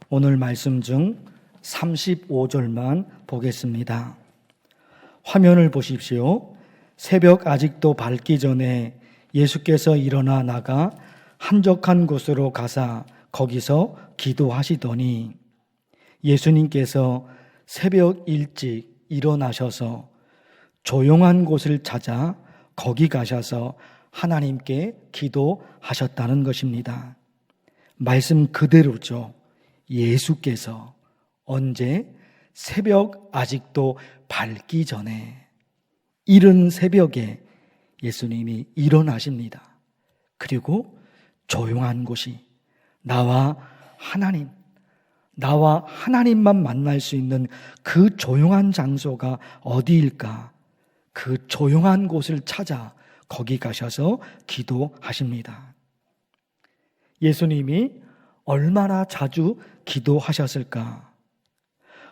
오늘 말씀 중 35절만 보겠습니다. 화면을 보십시오. 새벽 아직도 밝기 전에 예수께서 일어나 나가 한적한 곳으로 가사 거기서 기도하시더니 예수님께서 새벽 일찍 일어나셔서 조용한 곳을 찾아 거기 가셔서 하나님께 기도하셨다는 것입니다. 말씀 그대로죠. 예수께서 언제? 새벽 아직도 밝기 전에 이른 새벽에 예수님이 일어나십니다. 그리고 조용한 곳이 나와 하나님만 만날 수 있는 그 조용한 장소가 어디일까? 그 조용한 곳을 찾아 거기 가셔서 기도하십니다. 예수님이 얼마나 자주 기도하셨을까?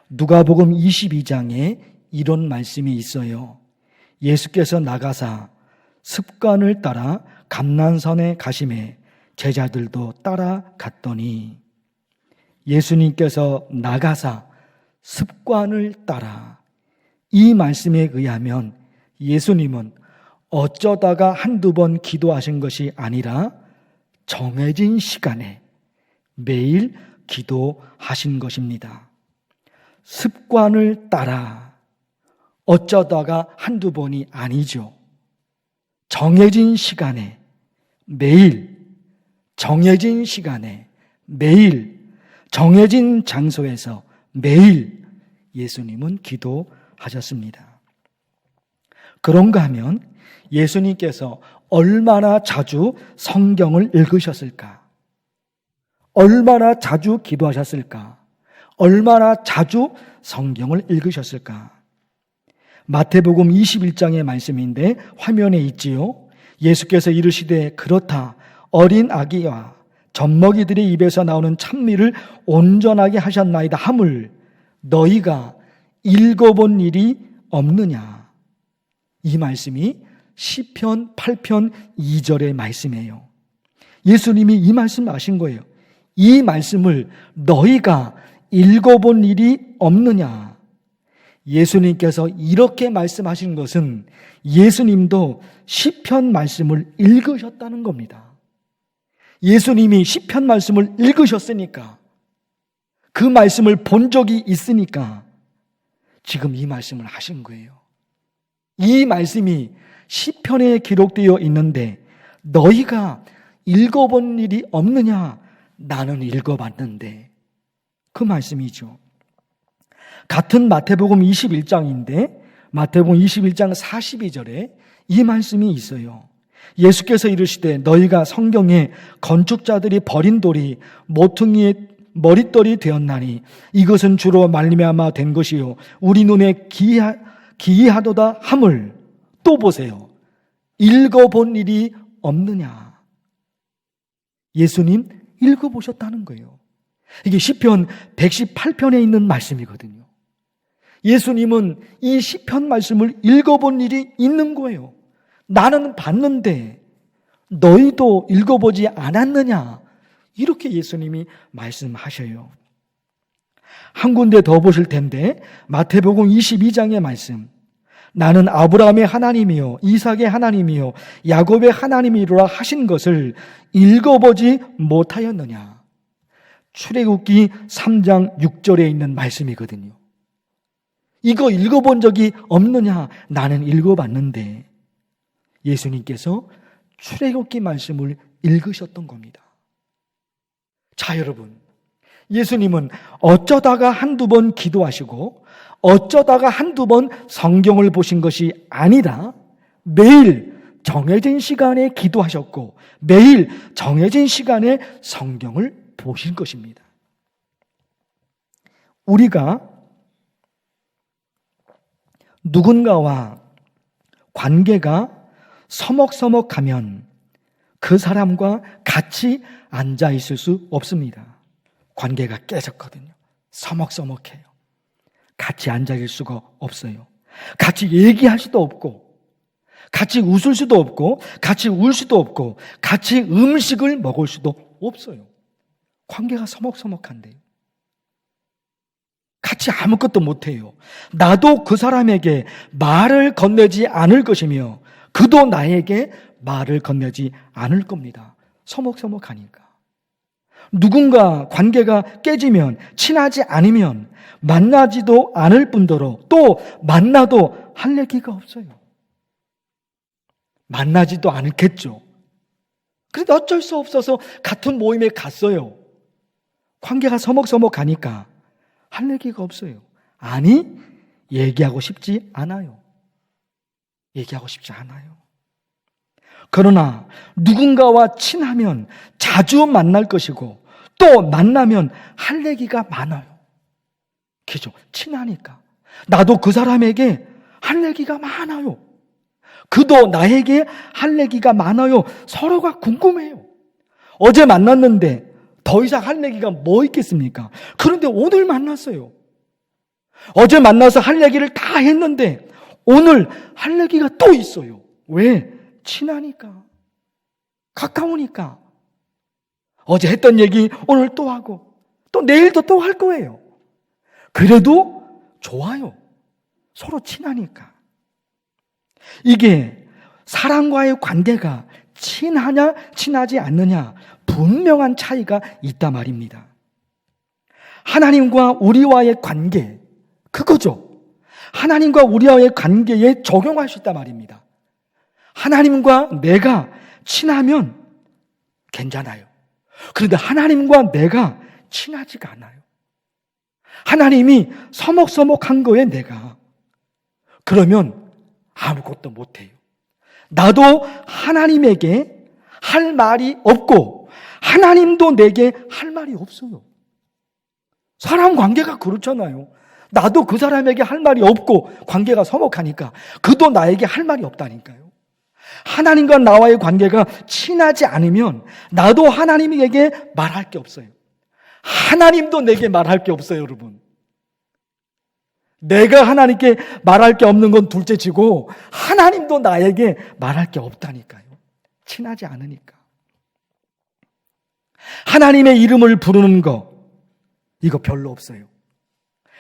누가복음 22장에 이런 말씀이 있어요. 예수께서 나가사 습관을 따라 감난산에 가심에 제자들도 따라갔더니 예수님께서 나가사 습관을 따라 이 말씀에 의하면 예수님은 어쩌다가 한두 번 기도하신 것이 아니라 정해진 시간에 매일 기도하신 것입니다. 습관을 따라 어쩌다가 한두 번이 아니죠. 정해진 시간에 매일, 정해진 시간에 매일, 정해진 장소에서 매일 예수님은 기도하셨습니다. 그런가 하면 예수님께서 얼마나 자주 성경을 읽으셨을까? 얼마나 자주 기도하셨을까? 얼마나 자주 성경을 읽으셨을까? 마태복음 21장의 말씀인데 화면에 있지요. 예수께서 이르시되 그렇다. 어린 아기와 젖먹이들의 입에서 나오는 찬미를 온전하게 하셨나이다 함을 너희가 읽어본 일이 없느냐. 이 말씀이 시편 8편 2절의 말씀이에요. 예수님이 이 말씀 하신 거예요. 이 말씀을 너희가 읽어본 일이 없느냐. 예수님께서 이렇게 말씀하신 것은 예수님도 시편 말씀을 읽으셨다는 겁니다. 예수님이 시편 말씀을 읽으셨으니까, 그 말씀을 본 적이 있으니까 지금 이 말씀을 하신 거예요. 이 말씀이 시편에 기록되어 있는데 너희가 읽어본 일이 없느냐? 나는 읽어봤는데. 그 말씀이죠. 같은 마태복음 21장인데 마태복음 21장 42절에 이 말씀이 있어요. 예수께서 이르시되 너희가 성경에 건축자들이 버린 돌이 모퉁이의 머릿돌이 되었나니 이것은 주로 말미암아 된 것이요 우리 눈에 기이하도다 함을 또 보세요. 읽어본 일이 없느냐. 예수님 읽어보셨다는 거예요. 이게 시편 118편에 있는 말씀이거든요. 예수님은 이 시편 말씀을 읽어본 일이 있는 거예요. 나는 봤는데 너희도 읽어보지 않았느냐? 이렇게 예수님이 말씀하셔요. 한 군데 더 보실 텐데 마태복음 22장의 말씀. 나는 아브라함의 하나님이요 이삭의 하나님이요 야곱의 하나님이로라 하신 것을 읽어보지 못하였느냐. 출애굽기 3장 6절에 있는 말씀이거든요. 이거 읽어본 적이 없느냐? 나는 읽어봤는데. 예수님께서 출애굽기 말씀을 읽으셨던 겁니다. 자, 여러분, 예수님은 어쩌다가 한두 번 기도하시고 어쩌다가 한두 번 성경을 보신 것이 아니라 매일 정해진 시간에 기도하셨고 매일 정해진 시간에 성경을 보신 것입니다. 우리가 누군가와 관계가 서먹서먹하면 그 사람과 같이 앉아 있을 수 없습니다. 관계가 깨졌거든요. 서먹서먹해요. 같이 앉아 있을 수가 없어요. 같이 얘기할 수도 없고, 같이 웃을 수도 없고, 같이 울 수도 없고, 같이 음식을 먹을 수도 없어요. 관계가 서먹서먹한데요. 같이 아무것도 못해요. 나도 그 사람에게 말을 건네지 않을 것이며 그도 나에게 말을 건네지 않을 겁니다. 서먹서먹하니까. 누군가 관계가 깨지면, 친하지 않으면 만나지도 않을 뿐더러 또 만나도 할 얘기가 없어요. 만나지도 않겠죠. 그런데 어쩔 수 없어서 같은 모임에 갔어요. 관계가 서먹서먹하니까 할 얘기가 없어요. 아니, 얘기하고 싶지 않아요. 얘기하고 싶지 않아요. 그러나 누군가와 친하면 자주 만날 것이고 또 만나면 할 얘기가 많아요. 그죠? 친하니까. 나도 그 사람에게 할 얘기가 많아요. 그도 나에게 할 얘기가 많아요. 서로가 궁금해요. 어제 만났는데 더 이상 할 얘기가 뭐 있겠습니까? 그런데 오늘 만났어요. 어제 만나서 할 얘기를 다 했는데 오늘 할 얘기가 또 있어요. 왜? 친하니까. 가까우니까. 어제 했던 얘기 오늘 또 하고 또 내일도 또 할 거예요. 그래도 좋아요. 서로 친하니까. 이게 사람과의 관계가 친하냐 친하지 않느냐 분명한 차이가 있단 말입니다. 하나님과 우리와의 관계, 그거죠. 하나님과 우리와의 관계에 적용할 수 있단 말입니다. 하나님과 내가 친하면 괜찮아요. 그런데 하나님과 내가 친하지가 않아요. 하나님이 서먹서먹한 거에 내가 그러면 아무것도 못해요. 나도 하나님에게 할 말이 없고 하나님도 내게 할 말이 없어요. 사람 관계가 그렇잖아요. 나도 그 사람에게 할 말이 없고 관계가 서먹하니까 그도 나에게 할 말이 없다니까요. 하나님과 나와의 관계가 친하지 않으면 나도 하나님에게 말할 게 없어요. 하나님도 내게 말할 게 없어요, 여러분. 내가 하나님께 말할 게 없는 건 둘째치고 하나님도 나에게 말할 게 없다니까요. 친하지 않으니까. 하나님의 이름을 부르는 거 이거 별로 없어요.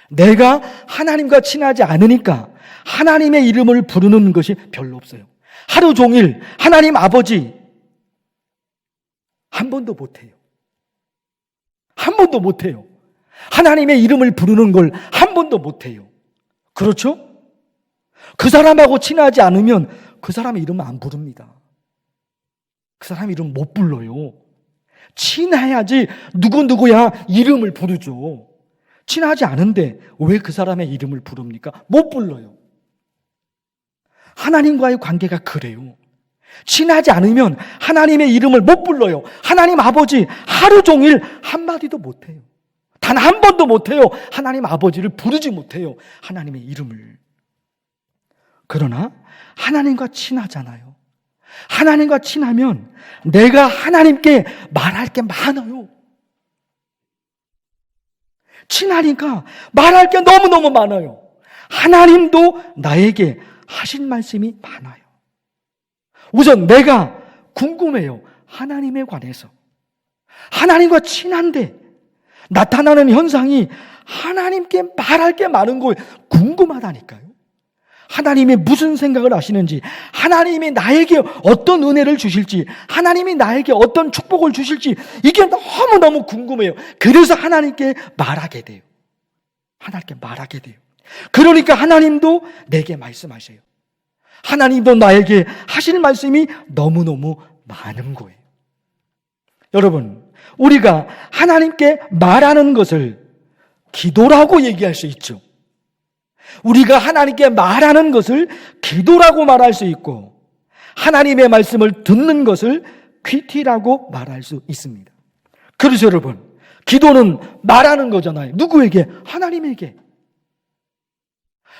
내가 하나님과 친하지 않으니까 하나님의 이름을 부르는 것이 별로 없어요. 하루 종일 하나님 아버지 한 번도 못해요. 한 번도 못해요. 하나님의 이름을 부르는 걸 한 번도 못해요. 그렇죠? 그 사람하고 친하지 않으면 그 사람의 이름을 안 부릅니다. 그 사람 이름 못 불러요. 친해야지 누구누구야 이름을 부르죠. 친하지 않은데 왜 그 사람의 이름을 부릅니까? 못 불러요. 하나님과의 관계가 그래요. 친하지 않으면 하나님의 이름을 못 불러요. 하나님 아버지 하루 종일 한마디도 못해요. 단 한 번도 못해요. 하나님 아버지를 부르지 못해요. 하나님의 이름을. 그러나 하나님과 친하잖아요. 하나님과 친하면 내가 하나님께 말할 게 많아요. 친하니까 말할 게 너무너무 많아요. 하나님도 나에게 하신 말씀이 많아요. 우선 내가 궁금해요. 하나님에 관해서. 하나님과 친한데 나타나는 현상이 하나님께 말할 게 많은 거예요. 궁금하다니까요. 하나님이 무슨 생각을 하시는지, 하나님이 나에게 어떤 은혜를 주실지, 하나님이 나에게 어떤 축복을 주실지 이게 너무너무 궁금해요. 그래서 하나님께 말하게 돼요. 하나님께 말하게 돼요. 그러니까 하나님도 내게 말씀하세요. 하나님도 나에게 하실 말씀이 너무너무 많은 거예요. 여러분, 우리가 하나님께 말하는 것을 기도라고 얘기할 수 있죠. 우리가 하나님께 말하는 것을 기도라고 말할 수 있고 하나님의 말씀을 듣는 것을 퀴티라고 말할 수 있습니다. 그래서 여러분, 기도는 말하는 거잖아요. 누구에게? 하나님에게.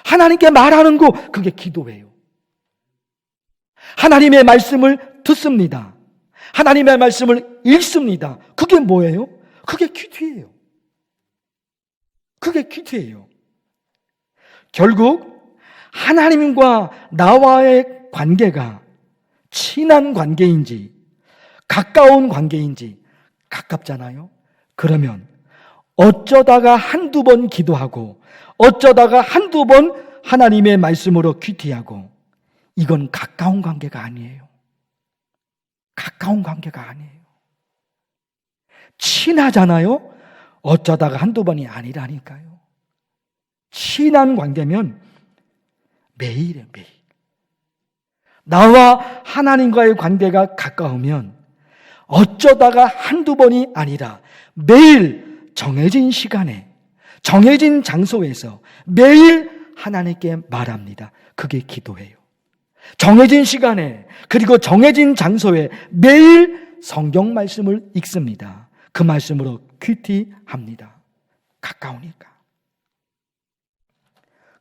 하나님께 말하는 거 그게 기도예요. 하나님의 말씀을 듣습니다. 하나님의 말씀을 읽습니다. 그게 뭐예요? 그게 퀴티예요. 그게 퀴티예요. 결국 하나님과 나와의 관계가 친한 관계인지 가까운 관계인지 가깝잖아요. 그러면 어쩌다가 한두 번 기도하고 어쩌다가 한두 번 하나님의 말씀으로 큐티하고, 이건 가까운 관계가 아니에요. 가까운 관계가 아니에요. 친하잖아요. 어쩌다가 한두 번이 아니라니까요. 친한 관계면 매일이에요, 매일. 나와 하나님과의 관계가 가까우면 어쩌다가 한두 번이 아니라 매일 정해진 시간에, 정해진 장소에서 매일 하나님께 말합니다. 그게 기도예요. 정해진 시간에, 그리고 정해진 장소에 매일 성경 말씀을 읽습니다. 그 말씀으로 큐티합니다. 가까우니까.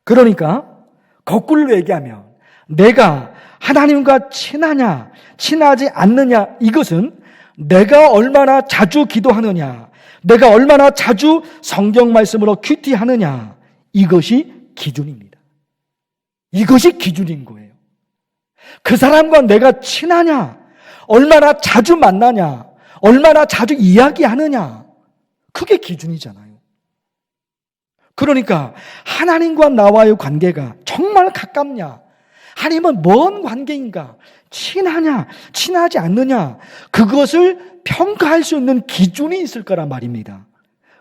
그러니까 거꾸로 얘기하면 내가 하나님과 친하냐, 친하지 않느냐, 이것은 내가 얼마나 자주 기도하느냐, 내가 얼마나 자주 성경 말씀으로 큐티하느냐, 이것이 기준입니다. 이것이 기준인 거예요. 그 사람과 내가 친하냐, 얼마나 자주 만나냐, 얼마나 자주 이야기하느냐, 그게 기준이잖아요. 그러니까 하나님과 나와의 관계가 정말 가깝냐, 아니면 먼 관계인가, 친하냐, 친하지 않느냐, 그것을 평가할 수 있는 기준이 있을 거란 말입니다.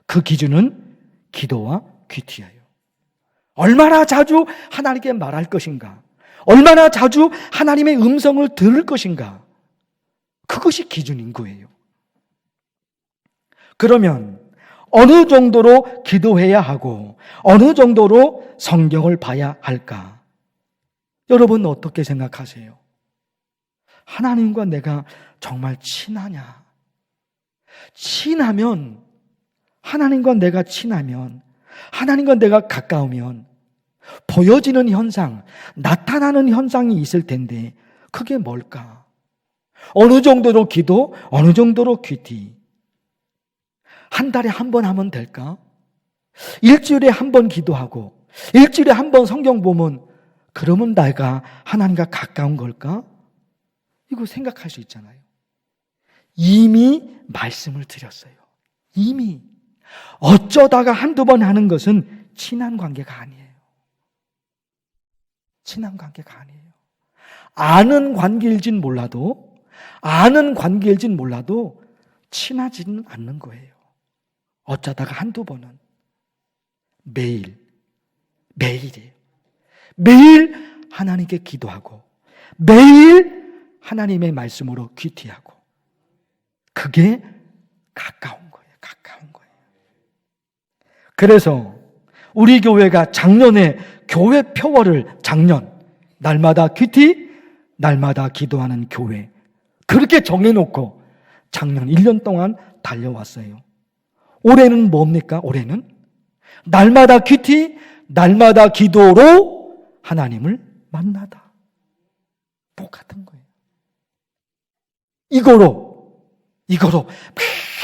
그 기준은 기도와 큐티예요. 얼마나 자주 하나님께 말할 것인가, 얼마나 자주 하나님의 음성을 들을 것인가, 그것이 기준인 거예요. 그러면 어느 정도로 기도해야 하고 어느 정도로 성경을 봐야 할까? 여러분 어떻게 생각하세요? 하나님과 내가 정말 친하냐? 친하면, 하나님과 내가 친하면, 하나님과 내가 가까우면 보여지는 현상, 나타나는 현상이 있을 텐데 그게 뭘까? 어느 정도로 기도, 어느 정도로 큐티? 한 달에 한 번 하면 될까? 일주일에 한 번 기도하고 일주일에 한 번 성경 보면, 그러면 내가 하나님과 가까운 걸까? 이거 생각할 수 있잖아요. 이미 말씀을 드렸어요. 이미. 어쩌다가 한두 번 하는 것은 친한 관계가 아니에요. 친한 관계가 아니에요. 아는 관계일진 몰라도, 아는 관계일진 몰라도 친하지는 않는 거예요. 어쩌다가 한두 번은. 매일, 매일이에요. 매일 하나님께 기도하고 매일 하나님의 말씀으로 큐티하고, 그게 가까운 거예요. 가까운 거예요. 그래서 우리 교회가 작년에 교회 표어를, 작년 날마다 큐티, 날마다 기도하는 교회, 그렇게 정해놓고 작년 1년 동안 달려왔어요. 올해는 뭡니까? 올해는 날마다 큐티, 날마다 기도로 하나님을 만나다. 똑같은 거예요. 이거로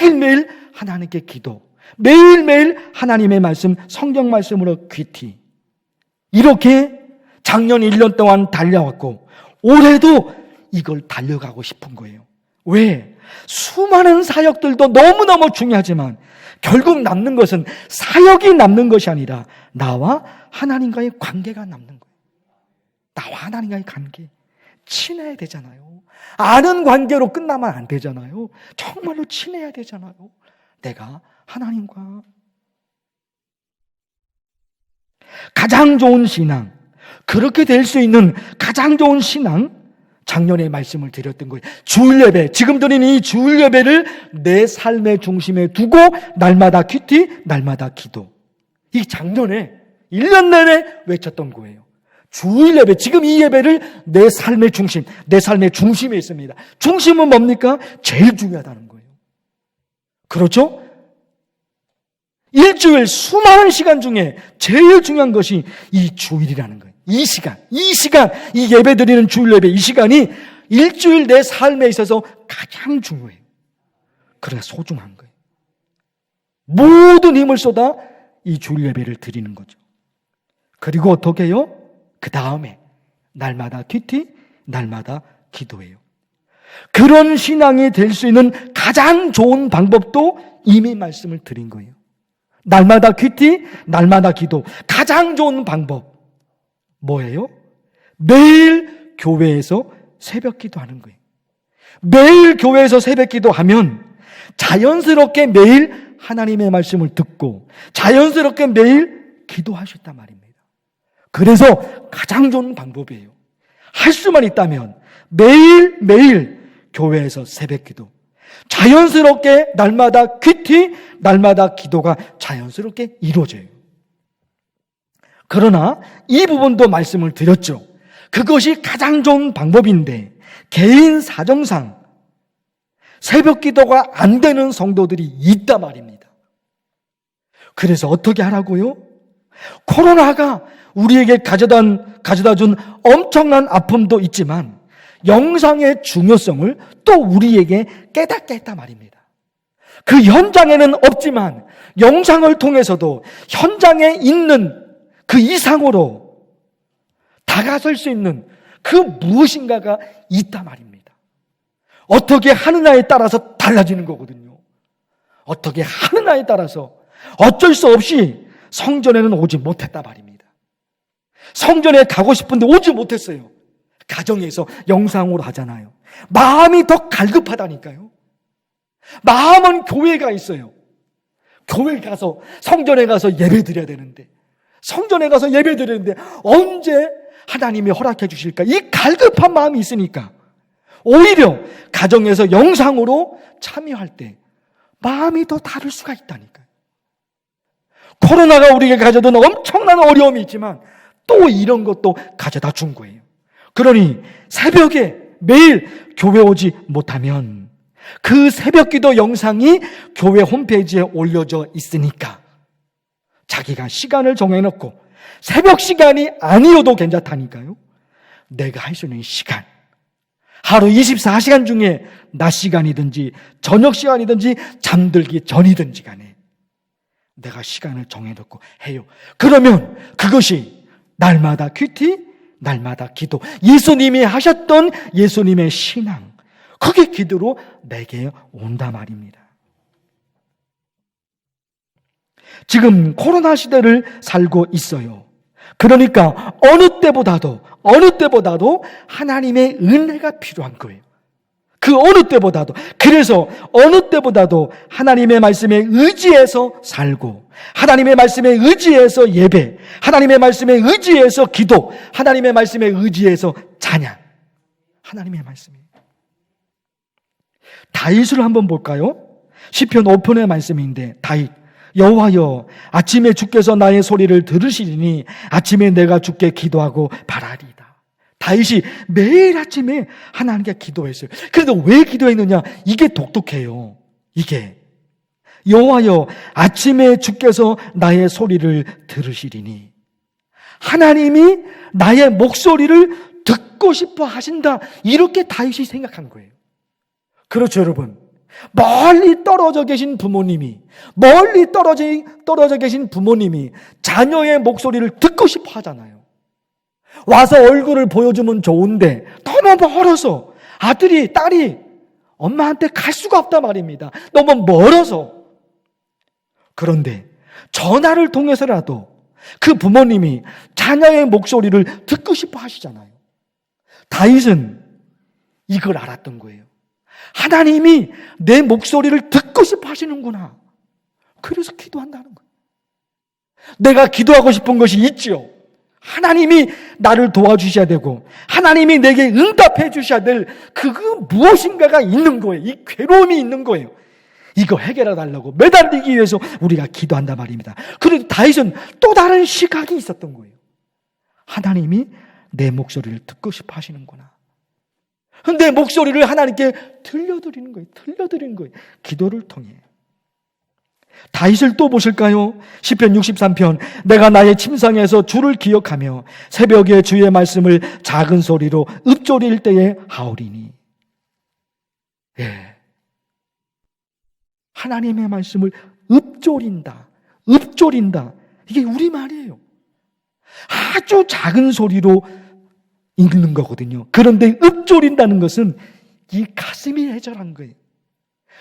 매일매일 하나님께 기도, 매일매일 하나님의 말씀, 성경 말씀으로 큐티. 이렇게 작년 1년 동안 달려왔고 올해도 이걸 달려가고 싶은 거예요. 왜? 수많은 사역들도 너무너무 중요하지만 결국 남는 것은 사역이 남는 것이 아니라 나와 하나님과의 관계가 남는 거예요. 나와 하나님과의 관계. 친해야 되잖아요. 아는 관계로 끝나면 안 되잖아요. 정말로 친해야 되잖아요. 내가 하나님과. 가장 좋은 신앙, 그렇게 될 수 있는 가장 좋은 신앙, 작년에 말씀을 드렸던 거예요. 주일 예배, 지금 드리는 이 주일 예배를 내 삶의 중심에 두고 날마다 큐티, 날마다 기도. 이 작년에 1년 내내 외쳤던 거예요. 주일 예배, 지금 이 예배를 내 삶의 중심, 내 삶의 중심에 있습니다. 중심은 뭡니까? 제일 중요하다는 거예요. 그렇죠? 일주일 수많은 시간 중에 제일 중요한 것이 이 주일이라는 거예요. 이 시간, 이 예배 드리는 주일 예배, 이 시간이 일주일 내 삶에 있어서 가장 중요해요. 그래서 소중한 거예요. 모든 힘을 쏟아 이 주일 예배를 드리는 거죠. 그리고 어떻게 해요? 그 다음에 날마다 큐티, 날마다 기도해요. 그런 신앙이 될 수 있는 가장 좋은 방법도 이미 말씀을 드린 거예요. 날마다 큐티, 날마다 기도. 가장 좋은 방법 뭐예요? 매일 교회에서 새벽 기도하는 거예요. 매일 교회에서 새벽 기도하면 자연스럽게 매일 하나님의 말씀을 듣고 자연스럽게 매일 기도할 수 있단 말입니다. 그래서 가장 좋은 방법이에요. 할 수만 있다면 매일 교회에서 새벽 기도. 자연스럽게 날마다 큐티, 날마다 기도가 자연스럽게 이루어져요. 그러나 이 부분도 말씀을 드렸죠. 그것이 가장 좋은 방법인데 개인 사정상 새벽 기도가 안 되는 성도들이 있단 말입니다. 그래서 어떻게 하라고요? 코로나가 우리에게 가져다 준 엄청난 아픔도 있지만 영상의 중요성을 또 우리에게 깨닫게 했단 말입니다. 그 현장에는 없지만 영상을 통해서도 현장에 있는 그 이상으로 다가설 수 있는 그 무엇인가가 있단 말입니다. 어떻게 하느냐에 따라서 달라지는 거거든요. 어떻게 하느냐에 따라서 어쩔 수 없이 성전에는 오지 못했단 말입니다. 성전에 가고 싶은데 오지 못했어요. 가정에서 영상으로 하잖아요. 마음이 더 갈급하다니까요. 마음은 교회가 있어요. 교회 가서 성전에 가서 예배 드려야 되는데 성전에 가서 예배 드리는데 언제 하나님이 허락해 주실까? 이 갈급한 마음이 있으니까 오히려 가정에서 영상으로 참여할 때 마음이 더 다를 수가 있다니까요. 코로나가 우리에게 가져다 준 엄청난 어려움이 있지만 또 이런 것도 가져다 준 거예요. 그러니 새벽에 매일 교회 오지 못하면 그 새벽 기도 영상이 교회 홈페이지에 올려져 있으니까 자기가 시간을 정해놓고 새벽 시간이 아니어도 괜찮다니까요. 내가 할 수 있는 시간, 하루 24시간 중에 낮 시간이든지 저녁 시간이든지 잠들기 전이든지 간에 내가 시간을 정해놓고 해요. 그러면 그것이 날마다 큐티, 날마다 기도, 예수님이 하셨던 예수님의 신앙, 그게 기도로 내게 온다 말입니다. 지금 코로나 시대를 살고 있어요. 그러니까 어느 때보다도 하나님의 은혜가 필요한 거예요. 그 어느 때보다도. 그래서 어느 때보다도 하나님의 말씀에 의지해서 살고, 하나님의 말씀에 의지해서 예배, 하나님의 말씀에 의지해서 기도, 하나님의 말씀에 의지해서 찬양. 하나님의 말씀이에요. 다윗을 한번 볼까요? 시편 5편의 말씀인데 다윗, 여호와여, 아침에 주께서 나의 소리를 들으시리니 아침에 내가 주께 기도하고 바라리이다. 다윗이 매일 아침에 하나님께 기도했어요. 그래도 왜 기도했느냐? 이게 독특해요. 이게 여호와여, 아침에 주께서 나의 소리를 들으시리니 하나님이 나의 목소리를 듣고 싶어 하신다. 이렇게 다윗이 생각한 거예요. 그렇죠, 여러분. 멀리 떨어져 계신 부모님이 자녀의 목소리를 듣고 싶어 하잖아요. 와서 얼굴을 보여주면 좋은데 너무 멀어서 아들이, 딸이 엄마한테 갈 수가 없단 말입니다. 너무 멀어서. 그런데 전화를 통해서라도 그 부모님이 자녀의 목소리를 듣고 싶어 하시잖아요. 다윗은 이걸 알았던 거예요. 하나님이 내 목소리를 듣고 싶어 하시는구나. 그래서 기도한다는 거예요. 내가 기도하고 싶은 것이 있지요. 하나님이 나를 도와주셔야 되고 하나님이 내게 응답해 주셔야 될 그 무엇인가가 있는 거예요. 이 괴로움이 있는 거예요. 이거 해결해 달라고 매달리기 위해서 우리가 기도한단 말입니다. 그래도 다윗은 또 다른 시각이 있었던 거예요. 하나님이 내 목소리를 듣고 싶어 하시는구나. 내 목소리를 하나님께 들려드리는 거예요. 기도를 통해. 다윗을 또 보실까요? 시편 63편, 내가 나의 침상에서 주를 기억하며 새벽에 주의 말씀을 작은 소리로 읊조릴 때에 하오리니. 예. 하나님의 말씀을 읊조린다. 이게 우리말이에요. 아주 작은 소리로 읽는 거거든요. 그런데 읊조린다는 것은 이 가슴이 애절한 거예요.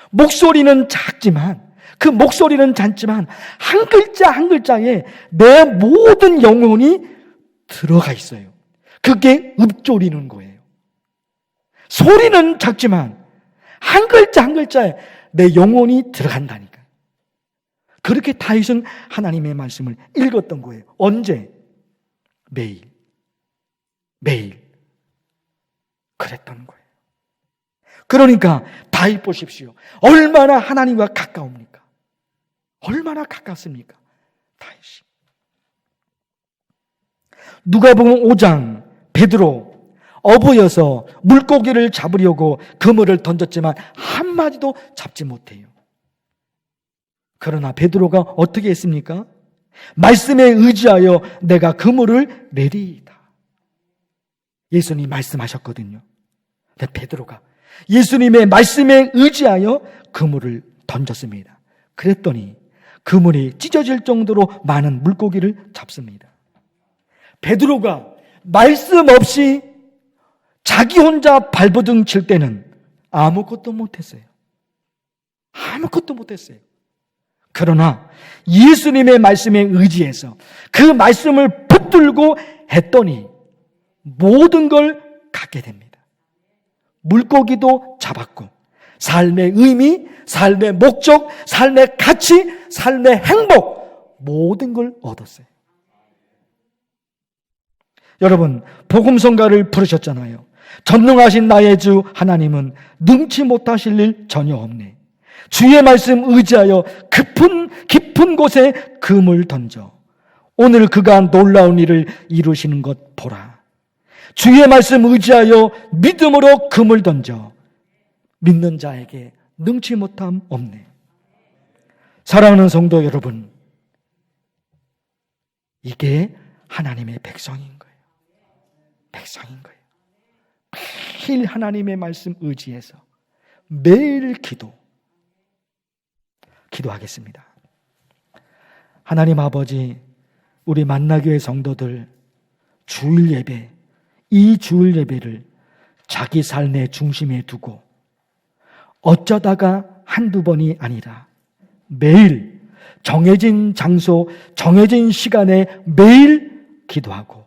목소리는 작지만 그 목소리는 작지만 한 글자 한 글자에 내 모든 영혼이 들어가 있어요. 그게 읊조리는 거예요. 소리는 작지만 한 글자 한 글자에 내 영혼이 들어간다니까. 그렇게 다윗은 하나님의 말씀을 읽었던 거예요. 언제? 매일. 매일. 그랬던 거예요. 그러니까 다윗 보십시오. 얼마나 하나님과 가까웁니까? 얼마나 가깝습니까? 다윗이. 누가복음 5장 베드로 어부여서 물고기를 잡으려고 그물을 던졌지만 한마디도 잡지 못해요. 그러나 베드로가 어떻게 했습니까? 말씀에 의지하여 내가 그물을 내리이다. 예수님이 말씀하셨거든요. 근데 베드로가 예수님의 말씀에 의지하여 그물을 던졌습니다. 그랬더니 그물이 찢어질 정도로 많은 물고기를 잡습니다. 베드로가 말씀 없이 자기 혼자 발버둥 칠 때는 아무것도 못했어요. 아무것도 못했어요. 그러나 예수님의 말씀에 의지해서 그 말씀을 붙들고 했더니 모든 걸 갖게 됩니다. 물고기도 잡았고 삶의 의미, 삶의 목적, 삶의 가치, 삶의 행복 모든 걸 얻었어요. 여러분 복음성가를 부르셨잖아요. 전능하신 나의 주 하나님은 능치 못하실 일 전혀 없네. 주의 말씀 의지하여 깊은 곳에 금을 던져 오늘 그가 놀라운 일을 이루시는 것 보라. 주의 말씀 의지하여 믿음으로 금을 던져 믿는 자에게 능치 못함 없네. 사랑하는 성도 여러분, 이게 하나님의 백성인 거예요. 백성인 거예요. 매일 하나님의 말씀 의지해서 매일 기도하겠습니다. 하나님 아버지, 우리 만나교회 성도들 주일 예배, 이 주일 예배를 자기 삶의 중심에 두고 어쩌다가 한두 번이 아니라 매일 정해진 장소, 정해진 시간에 매일 기도하고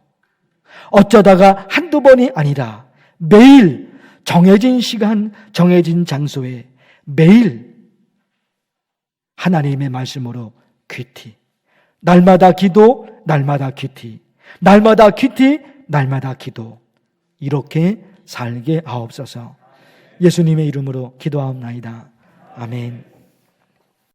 어쩌다가 한두 번이 아니라 매일 정해진 시간, 정해진 장소에 매일 하나님의 말씀으로 귀티, 날마다 기도, 날마다 귀티, 날마다 귀티, 날마다 기도, 이렇게 살게 하옵소서. 예수님의 이름으로 기도하옵나이다. 아멘.